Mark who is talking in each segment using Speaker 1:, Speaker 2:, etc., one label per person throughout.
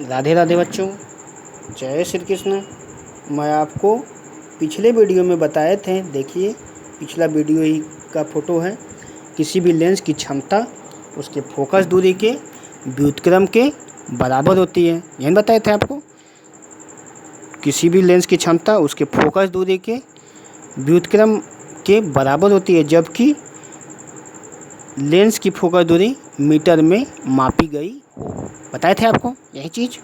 Speaker 1: राधे राधे बच्चों, जय श्री कृष्ण। मैं आपको पिछले वीडियो में बताए थे, देखिए पिछला वीडियो ही का फोटो है। किसी भी लेंस की क्षमता उसके फोकस दूरी के व्युत्क्रम के बराबर होती है। यही बताए थे आपको। किसी भी लेंस की क्षमता उसके फोकस दूरी के व्युत्क्रम के बराबर होती है, जबकि लेंस की फोकस दूरी मीटर में मापी गई हो। बताए थे आपको यही चीज़।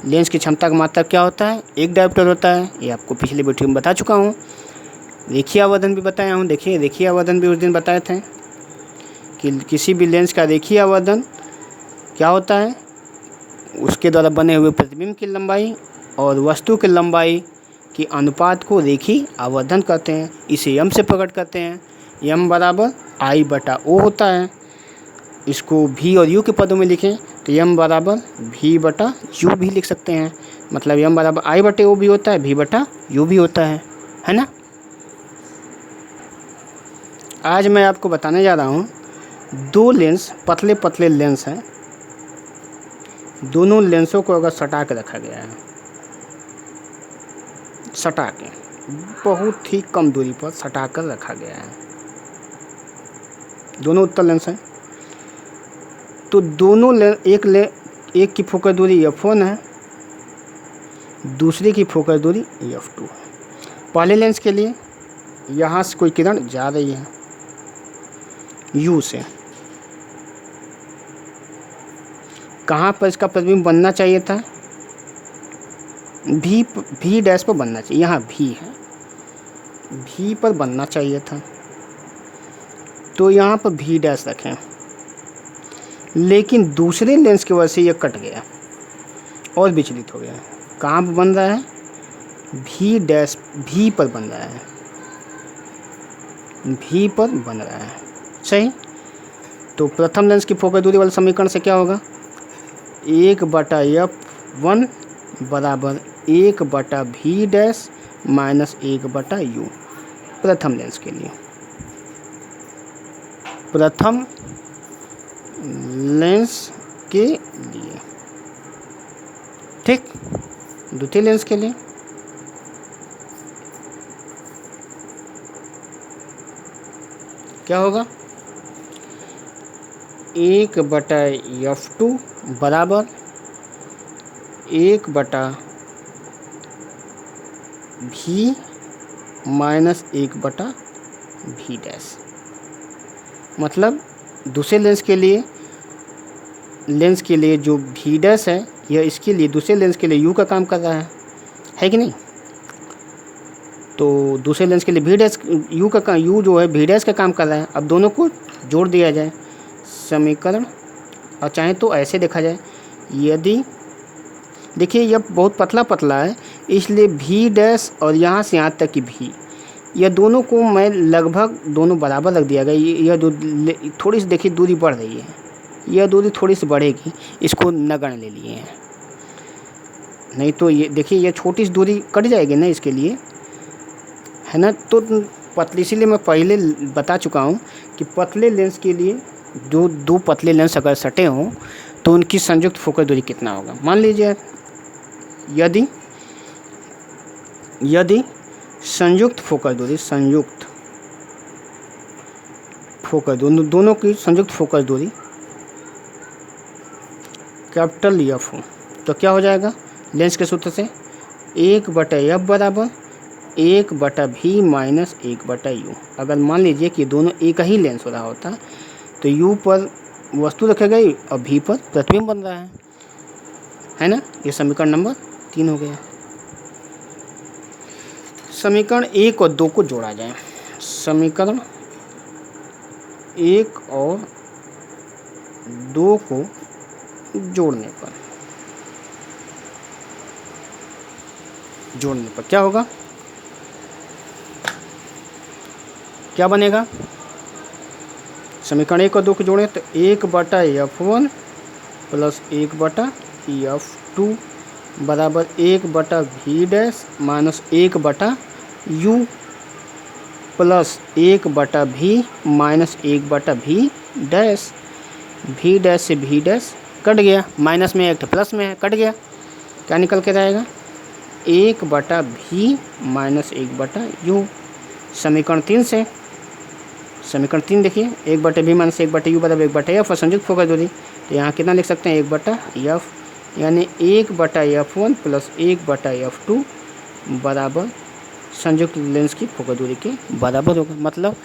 Speaker 1: लेंस की क्षमता का मात्रक क्या होता है? एक डायोप्टर होता है। ये आपको पिछले वीडियो में बता चुका हूँ। रेखीय आवर्धन भी बताया हूँ। देखिए रेखीय आवर्धन भी उस दिन बताए थे कि किसी भी लेंस का रेखीय आवर्धन क्या होता है, उसके द्वारा बने हुए प्रतिबिंब की लंबाई और वस्तु की लंबाई के अनुपात को रेखीय आवर्धन कहते हैं। इसे यम से प्रकट करते हैं। यम बराबर आई बटा ओ होता है। इसको भी और यू के पदों में लिखें तो यम बराबर भी बटा यू भी लिख सकते हैं। मतलब यम बराबर आई बटे ओ भी होता है, भी बटा यू भी होता है ना। आज मैं आपको बताने जा रहा हूँ, दो लेंस पतले पतले लेंस हैं। दोनों लेंसों को अगर सटा के रखा गया है, सटा के बहुत ही कम दूरी पर सटा कर रखा गया है, दोनों उत्तल लेंस हैं, तो दोनों एक की फोकस दूरी f1 है, दूसरे की फोकस दूरी f2 है। पहले लेंस के लिए यहाँ से कोई किरण जा रही है u से, कहाँ पर इसका प्रतिबिंब बनना चाहिए था? भी डैश पर बनना चाहिए। यहाँ भी है, भी पर बनना चाहिए था, तो यहाँ पर भी डैश रखें। लेकिन दूसरे लेंस की वजह से ये कट गया और विचलित हो गया। कहाँ पर बन रहा है? भी डैश भी पर बन रहा है, भी पर बन रहा है। सही। तो प्रथम लेंस की फोकस दूरी वाले समीकरण से क्या होगा? 1/f1 बराबर 1/v डैश माइनस 1/u। प्रथम लेंस के लिए, प्रथम लेंस के लिए, ठीक। द्वितीय लेंस के लिए क्या होगा? 1/f2 बराबर 1/v माइनस 1/v डैश। मतलब दूसरे लेंस के लिए जो v डैश है, यह इसके लिए दूसरे लेंस के लिए u का काम कर रहा है कि नहीं? तो दूसरे लेंस के लिए v डैश u जो है v डैश का काम कर रहा है। अब दोनों को जोड़ दिया जाए समीकरण, और चाहे तो ऐसे देखा जाए, यदि देखिए यह बहुत पतला पतला है, इसलिए v डैश और यहाँ से यहाँ तक की v, यह दोनों को मैं लगभग दोनों बराबर रख दिया गया। यह जो थोड़ी सी देखिए दूरी बढ़ रही है, यह दूरी थोड़ी सी बढ़ेगी, इसको नगण्य ले लिए हैं। नहीं तो ये देखिए यह छोटी सी दूरी कट जाएगी ना इसके लिए, है ना। तो पतली, इसीलिए मैं पहले बता चुका हूँ कि पतले लेंस के लिए जो दो पतले लेंस अगर सटे हों तो उनकी संयुक्त फोकस दूरी कितना होगा। मान लीजिए यदि संयुक्त फोकस दोनों की संयुक्त फोकस दूरी कैपिटल F हो, तो क्या हो जाएगा? लेंस के सूत्र से 1/f बराबर 1/v माइनस 1/u। अगर मान लीजिए कि दोनों एक ही लेंस हो रहा होता तो u पर वस्तु रखी गई और v पर प्रतिबिंब बन रहा है ना। ये समीकरण नंबर 3 हो गया। समीकरण 1 और 2 को जोड़ा जाए। समीकरण 1 और 2 को जोड़ने पर क्या होगा? क्या बनेगा? समीकरण 1 और 2 को जोड़े तो 1/f1 प्लस 1/f2 बराबर 1/v dash minus 1/u plus 1/v minus 1/v dash. v dash से v डैश कट गया, माइनस में एक प्लस में है, कट गया, क्या निकल के रहेगा 1/v माइनस 1/u। समीकरण 3 से, समीकरण 3 देखिए 1/v माइनस 1/u बराबर 1/f और संयुक्त फोकस दूरी, तो यहाँ कितना लिख सकते हैं 1/f, यानी 1/f1 प्लस 1/f2 बराबर संयुक्त लेंस की फोकस दूरी के बराबर होगा। मतलब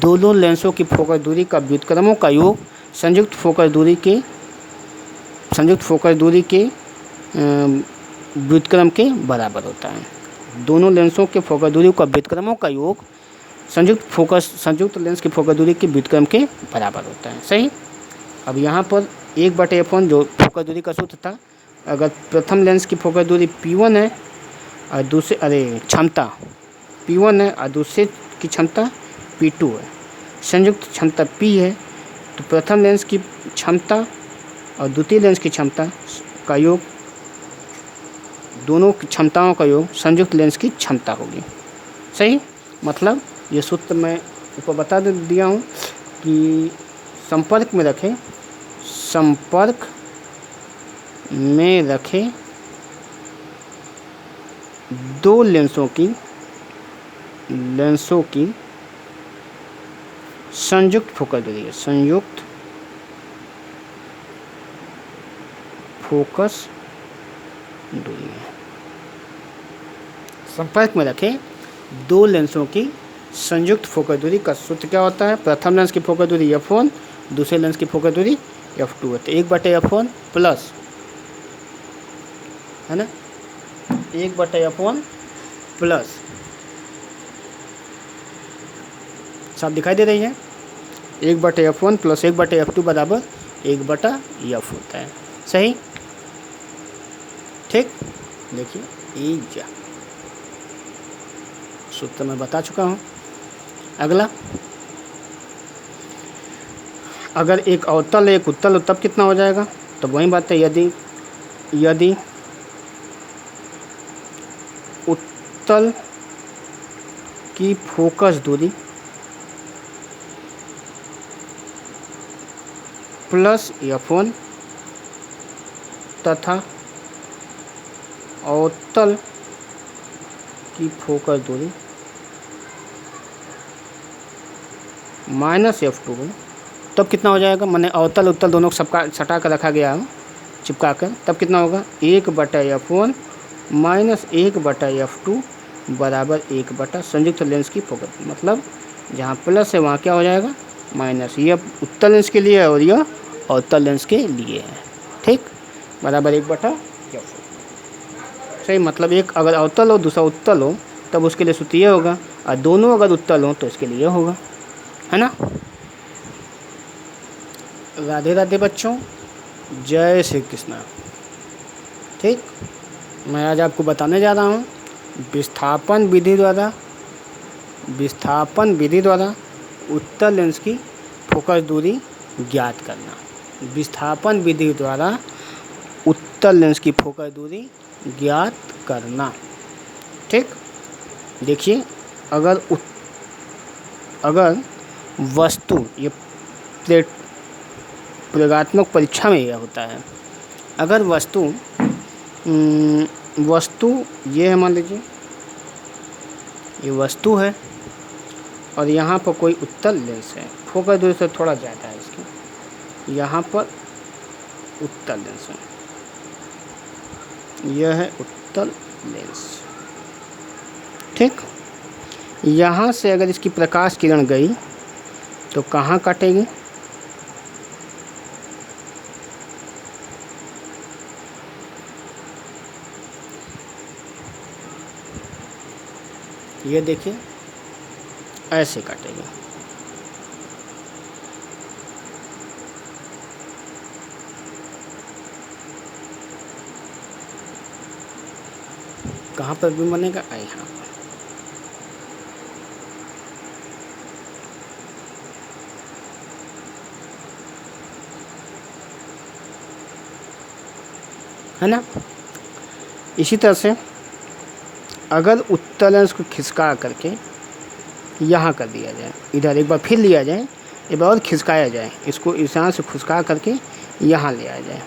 Speaker 1: दोनों लेंसों की फोकस दूरी का व्युत्क्रमों का योग संयुक्त फोकस दूरी के व्युत्क्रम के बराबर होता है। दोनों लेंसों के फोकस दूरी का व्युत्क्रमों का योग संयुक्त लेंस की फोकस दूरी के व्युत्क्रम के बराबर होता है। सही। अब यहाँ पर 1/f1 जो फोकस दूरी का सूत्र था, अगर प्रथम लेंस की फोकस दूरी P1 है और क्षमता P1 है और दूसरे की क्षमता P2 है, संयुक्त क्षमता P है, तो प्रथम लेंस की क्षमता और द्वितीय लेंस की क्षमता का योग, दोनों की क्षमताओं का योग संयुक्त लेंस की क्षमता होगी। सही। मतलब ये सूत्र मैं ऊपर बता दिया हूँ कि संपर्क में रखें दो लेंसों की संयुक्त फोकस दूरी है, संयुक्त फोकस दूरी है। संपर्क में रखें दो लेंसों की संयुक्त फोकस दूरी का सूत्र क्या होता है, प्रथम लेंस की फोकस दूरी f1, दूसरे लेंस की फोकस दूरी f2 है, तो 1/f1 प्लस, है ना, 1/f1 प्लस, सब दिखाई दे रही है, 1/f1 प्लस 1/f2 बराबर 1/f होता है। सही। ठीक। देखिए ये सूत्र मैं बता चुका हूँ। अगला, अगर एक अवतल एक उत्तल हो तब कितना हो जाएगा, तो वही बात है, यदि उत्तल की फोकस दूरी प्लस f1 तथा अवतल की फोकस दूरी माइनस f2 है, तब कितना हो जाएगा, मैंने अवतल उत्तल दोनों को सटा कर रखा गया है चिपका कर, तब कितना होगा 1/f1 माइनस 1/f2 बराबर 1/ संयुक्त लेंस की फोकस। मतलब जहाँ प्लस है वहाँ क्या हो जाएगा माइनस, यह उत्तल लेंस के लिए है और यह अवतल लेंस के लिए है। ठीक। बराबर 1/f। सही। मतलब एक अगर अवतल हो दूसरा उत्तल हो तब उसके लिए सूत्र ये होगा, और दोनों अगर उत्तल हो तो इसके लिए होगा, है ना। राधे राधे बच्चों, जय श्री कृष्ण। ठीक। मैं आज आपको बताने जा रहा हूँ विस्थापन विधि द्वारा उत्तल लेंस की फोकस दूरी ज्ञात करना। विस्थापन विधि द्वारा उत्तल लेंस की फोकस दूरी ज्ञात करना। ठीक। देखिए, अगर वस्तु, ये प्रयोगात्मक परीक्षा में यह होता है, अगर वस्तु ये है, मान लीजिए ये वस्तु है और यहाँ पर कोई उत्तल लेंस है, फोकस दूरी से थोड़ा ज़्यादा है इसकी, यहाँ पर उत्तल लेंस है, यह है उत्तल लेंस। ठीक। यहाँ से अगर इसकी प्रकाश किरण गई तो कहाँ काटेगी, ये देखिए ऐसे काटेगी। कहाँ पर भी बनेगा, यहाँ पर। है ना। इसी तरह से अगर उत्तल लेंस को खिसका करके यहाँ कर दिया जाए, इधर एक बार फिर लिया जाए, एक बार और खिसकाया जाए, इसको इस यहाँ से खिसका करके यहाँ ले आया जाए,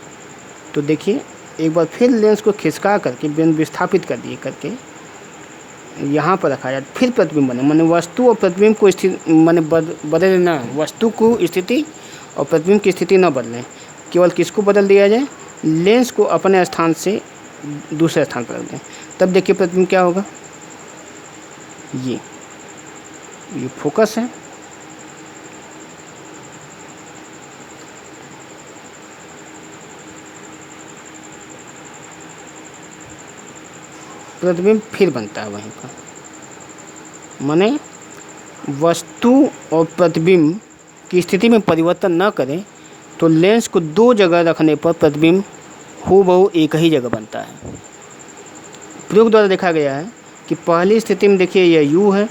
Speaker 1: तो देखिए एक बार फिर लेंस को खिसका करके विस्थापित कर दिए करके यहाँ पर रखा जाए, फिर प्रतिबिंब बने। माने वस्तु और प्रतिबिंब को स्थिति माने बदले ना, वस्तु को स्थिति और प्रतिबिंब की स्थिति न बदलें, केवल किसको बदल दिया जाए, लेंस को अपने स्थान से दूसरे स्थान पर रख दें। तब देखिए प्रतिबिंब क्या होगा, ये फोकस है, प्रतिबिंब फिर बनता है वहीं पर। माने वस्तु और प्रतिबिंब की स्थिति में परिवर्तन न करें तो लेंस को दो जगह रखने पर प्रतिबिंब हूबहू एक ही जगह बनता है। प्रयोग द्वारा देखा गया है कि पहली स्थिति में देखिए यह U है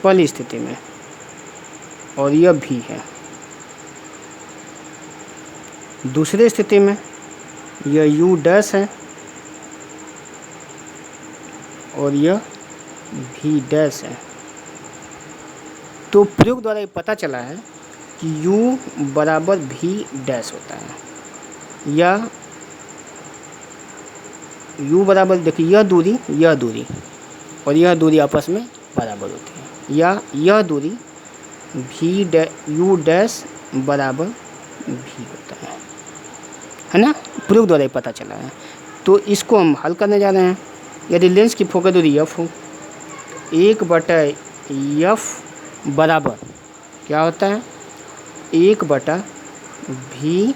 Speaker 1: पहली स्थिति में, और यह V है दूसरी स्थिति में, यह U डैश है और यह V डैश है। तो प्रयोग द्वारा ये पता चला है कि U बराबर V डैश होता है, या U बराबर देखिए यह दूरी और यह दूरी आपस में बराबर होती है, या यह दूरी U डैश बराबर V होता है ना। प्रयोग द्वारा ये पता चला है। तो इसको हम हल करने जा रहे हैं। यदि लेंस की फोकस दूरी F हो, 1/F बराबर क्या होता है, 1/V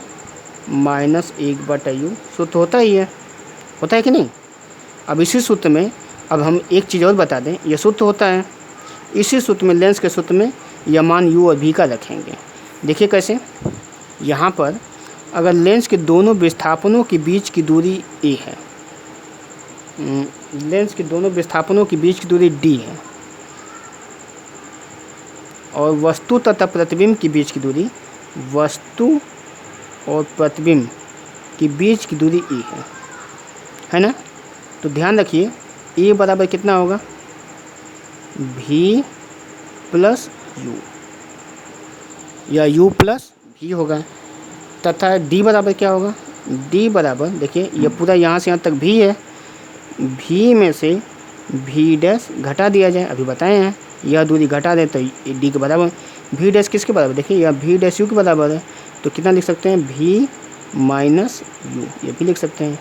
Speaker 1: माइनस 1/U सूत्र होता ही है, होता है कि नहीं। अब इसी सूत्र में अब हम एक चीज़ और बता दें, यह सूत्र होता है, इसी सूत्र में लेंस के सूत्र में यह मान U और V का रखेंगे। देखिए कैसे, यहाँ पर अगर लेंस के दोनों विस्थापनों के बीच की दूरी A है, लेंस के दोनों विस्थापनों के बीच की दूरी D है, और वस्तु तथा प्रतिबिंब के बीच की दूरी, वस्तु और प्रतिबिंब के बीच की दूरी E है ना। तो ध्यान रखिए A बराबर कितना होगा, V प्लस U, या U प्लस V होगा, तथा D बराबर क्या होगा, D बराबर देखिए ये पूरा यहाँ से यहाँ तक V है, V में से V डैश घटा दिया जाए, अभी बताए हैं, यह दूरी घटा दें तो D के बराबर। V डैश किसके बराबर, देखिए यह V डैश U के बराबर है, तो कितना लिख सकते हैं, V माइनस U, ये भी लिख सकते हैं।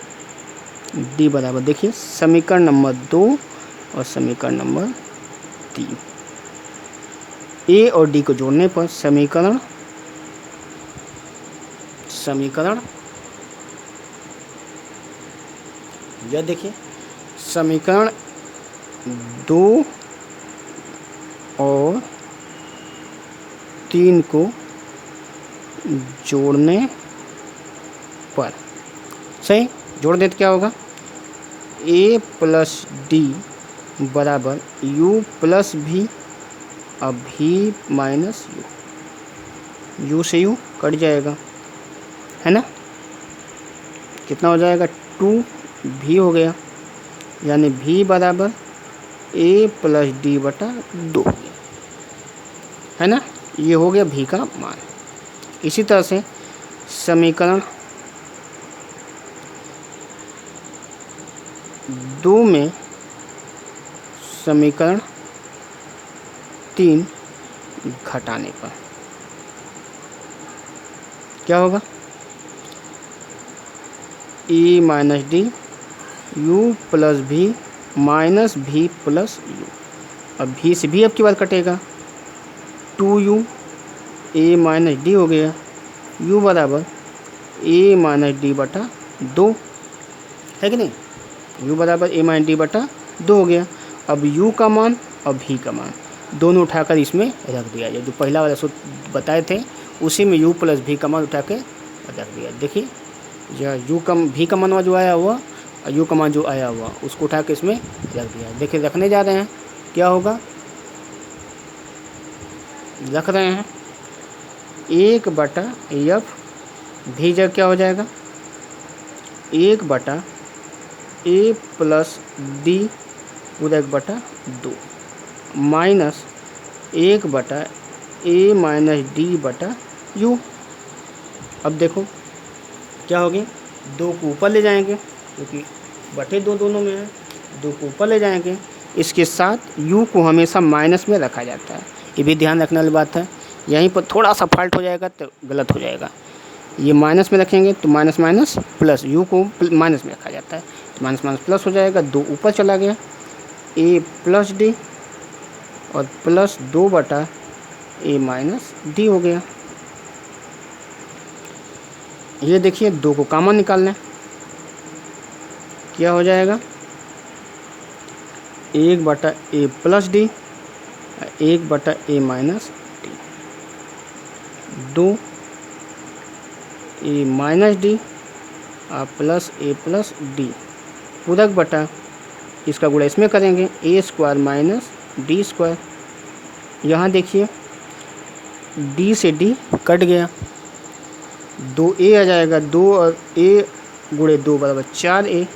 Speaker 1: D बराबर देखिए समीकरण नंबर 2 और समीकरण नंबर 3, A और D को जोड़ने पर समीकरण यह देखिए समीकरण 2 और 3 को जोड़ने पर सही जोड़ देते क्या होगा, A प्लस D बराबर U प्लस V, अब V माइनस U से U कट जाएगा है ना, कितना हो जाएगा 2V हो गया, यानी V बराबर A प्लस D बटा 2 है ना। ये हो गया V का मान। इसी तरह से समीकरण 2 में समीकरण 3 घटाने पर क्या होगा, E minus D U plus V minus V plus U, अब V से भी अब की बार कटेगा, 2U A माइनस D हो गया, U बराबर A माइनस D बटा 2 है कि नहीं, U बराबर A माइनस D बटा 2 हो गया। अब U का मान और V का मान दोनों उठाकर इसमें रख दिया जाए, जो पहला वाला सूत्र बताए थे उसी में U प्लस V का मान उठा के रख दिया। देखिए यह U का V का मान जो आया हुआ और U का मान जो आया हुआ उसको उठा के इसमें रख दिया। देखिए रखने जा रहे हैं, क्या होगा, रख रहे हैं 1/F, V जगह क्या हो जाएगा 1/A प्लस D पूरा 1/2 माइनस 1/A माइनस D बटा U। अब देखो क्या होगी, 2 को ऊपर ले जाएंगे क्योंकि बटे 2 दोनों में है, 2 को ऊपर ले जाएंगे। इसके साथ u को हमेशा माइनस में रखा जाता है, ये भी ध्यान रखने वाली बात है। यहीं पर थोड़ा सा फॉल्ट हो जाएगा तो गलत हो जाएगा। ये माइनस में रखेंगे तो माइनस माइनस प्लस, u को माइनस में रखा जाता है तो माइनस माइनस प्लस हो जाएगा, 2 ऊपर चला गया, a प्लस डी और प्लस 2 बटा a माइनस डी हो गया। ये देखिए 2 को कॉमन निकाल लें, क्या हो जाएगा, 1 बटा a प्लस डी, 1 बटा a minus D, 2 a minus D plus a plus D, पूरक बटा इसका गुणा इसमें करेंगे, a square minus D square. यहाँ देखिए d से d कट गया, 2a आ जाएगा, 2 और a गुणे 2 बराबर 4a,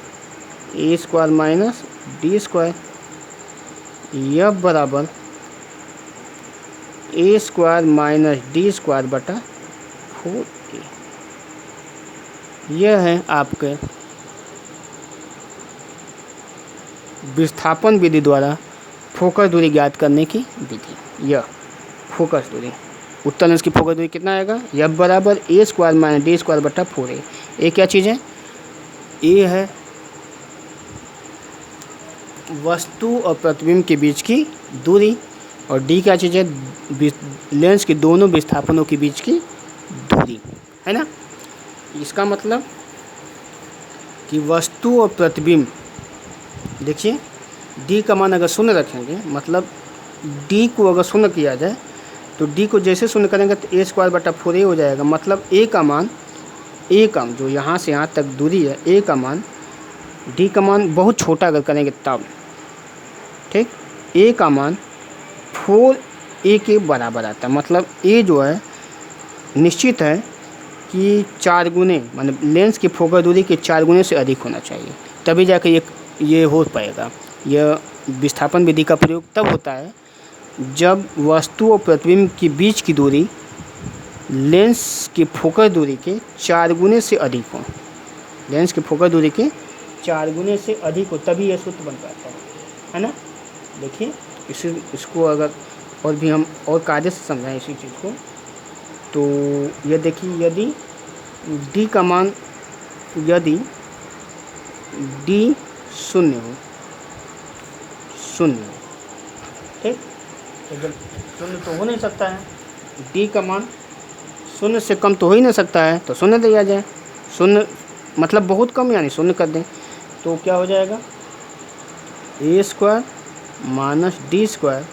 Speaker 1: a square minus D square, यह बराबर a square minus D square बटा 4a। यह है आपके विस्थापन विधि द्वारा फोकस दूरी ज्ञात करने की विधि। यह फोकस दूरी, उत्तल लेंस की फोकस दूरी कितना आएगा, यह बराबर a square minus D square बटा 4a। ए क्या चीज़ है, ए है वस्तु और प्रतिबिंब के बीच की दूरी, और डी क्या चीज़ है, लेंस के दोनों विस्थापनों के बीच की दूरी, है ना। इसका मतलब कि वस्तु और प्रतिबिंब, देखिए d का मान अगर शून्य रखेंगे, मतलब d को अगर शून्य किया जाए तो d को जैसे शून्य करेंगे तो a स्क्वायर बटा 4a हो जाएगा। मतलब a का मान, जो यहाँ से यहाँ तक दूरी है, a का मान, d का मान बहुत छोटा अगर करेंगे तब, ठीक, a का मान 4a के बराबर आता है। मतलब a जो है निश्चित है कि 4 गुने, मतलब लेंस की फोकस दूरी के 4 गुने से अधिक होना चाहिए, तभी जाके ये हो पाएगा। यह विस्थापन विधि का प्रयोग तब होता है जब वस्तु और प्रतिबिंब के बीच की दूरी लेंस की फोकस दूरी के 4 गुने से अधिक हो, लेंस की फोकस दूरी के 4 गुने से अधिक हो, तभी यह सूत्र बन पाता है ना। देखिए इसको अगर और भी हम और कायदे से समझाएं इसी चीज़ को, तो यह देखिए यदि d का मान, यदि d शून्य हो, ठीक, तो जब शून्य तो हो नहीं सकता है, d का मान शून्य से कम तो हो ही नहीं सकता है, तो शून्य दिया जाए। शून्य मतलब बहुत कम, यानी शून्य कर दें तो क्या हो जाएगा, a square minus D square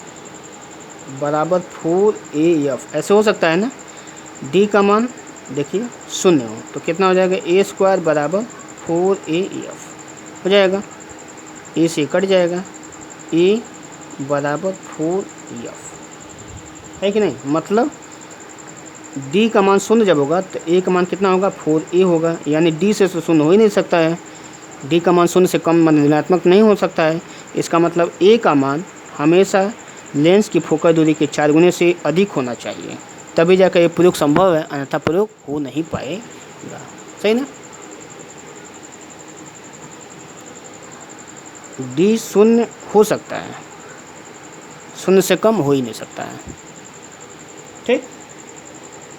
Speaker 1: बराबर 4af, ऐसे हो सकता है ना। d का मान देखिए शून्य हो तो कितना हो जाएगा, a स्क्वायर बराबर 4af हो जाएगा, a से कट जाएगा, a बराबर 4af, है कि नहीं। मतलब d का मान शून्य जब होगा तो a का मान कितना होगा, 4a होगा, यानी d से तो शून्य हो ही नहीं सकता है, d का मान शून्य से कम मतलब ऋणात्मक नहीं हो सकता है। इसका मतलब a का मान हमेशा लेंस की फोकस दूरी के 4 गुने से अधिक होना चाहिए, तभी जाकर ये प्रयोग संभव है, अन्यथा प्रयोग हो नहीं पाएगा, सही ना। d शून्य हो सकता है, शून्य से कम हो ही नहीं सकता है, ठीक।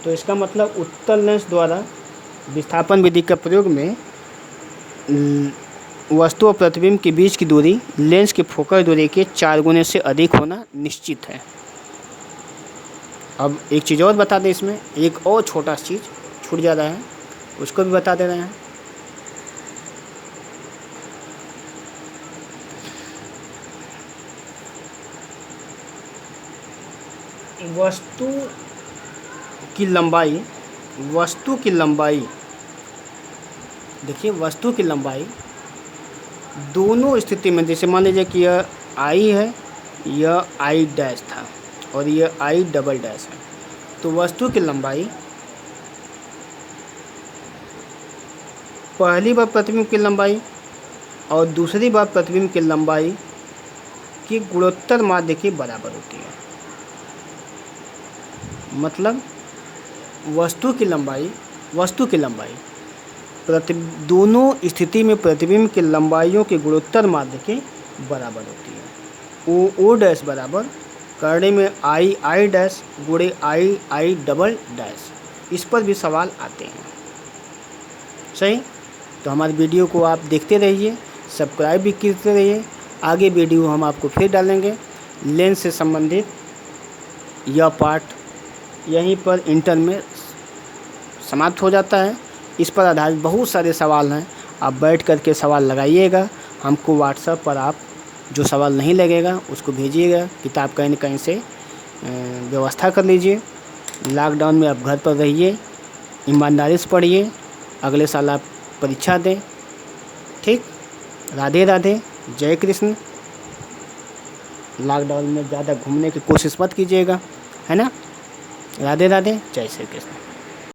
Speaker 1: तो इसका मतलब उत्तल लेंस द्वारा विस्थापन विधि के प्रयोग में वस्तु और प्रतिबिंब के बीच की दूरी लेंस की फोकस दूरी के 4 गुने से अधिक होना निश्चित है। अब एक चीज़ और बता दें, इसमें एक और छोटा चीज़ छूट जा रहा है, उसको भी बता दे रहे हैं। वस्तु की लंबाई, देखिए वस्तु की लंबाई दोनों स्थिति में, जैसे मान लीजिए कि यह आई है, यह आई डैश था और यह आई डबल डैश है, तो वस्तु की लंबाई पहली बार प्रतिबिंब की लंबाई और दूसरी बार प्रतिबिंब की लंबाई की गुणोत्तर माध्य के बराबर होती है। वस्तु की लंबाई दोनों स्थिति में प्रतिबिंब की लंबाइयों के गुणोत्तर माध्य के बराबर होती है। ओ डैश बराबर करने में आई डैश गुणे आई डबल डैश। इस पर भी सवाल आते हैं। सही, तो हमारी वीडियो को आप देखते रहिए, सब्सक्राइब भी करते रहिए। आगे वीडियो हम आपको फिर डालेंगे। लेंस से संबंधित यह पार्ट यहीं पर इंटर में समाप्त हो जाता है। इस पर आधारित बहुत सारे सवाल हैं, आप बैठ कर के सवाल लगाइएगा। हमको व्हाट्सएप पर आप जो सवाल नहीं लगेगा उसको भेजिएगा, किताब कहीं न कहीं से व्यवस्था कर लीजिए। लॉकडाउन में आप घर पर रहिए, ईमानदारी से पढ़िए, अगले साल आप परीक्षा दें। ठीक, राधे राधे, जय कृष्ण। लॉकडाउन में ज़्यादा घूमने की कोशिश मत कीजिएगा, है ना। राधे राधे, जय श्री कृष्ण।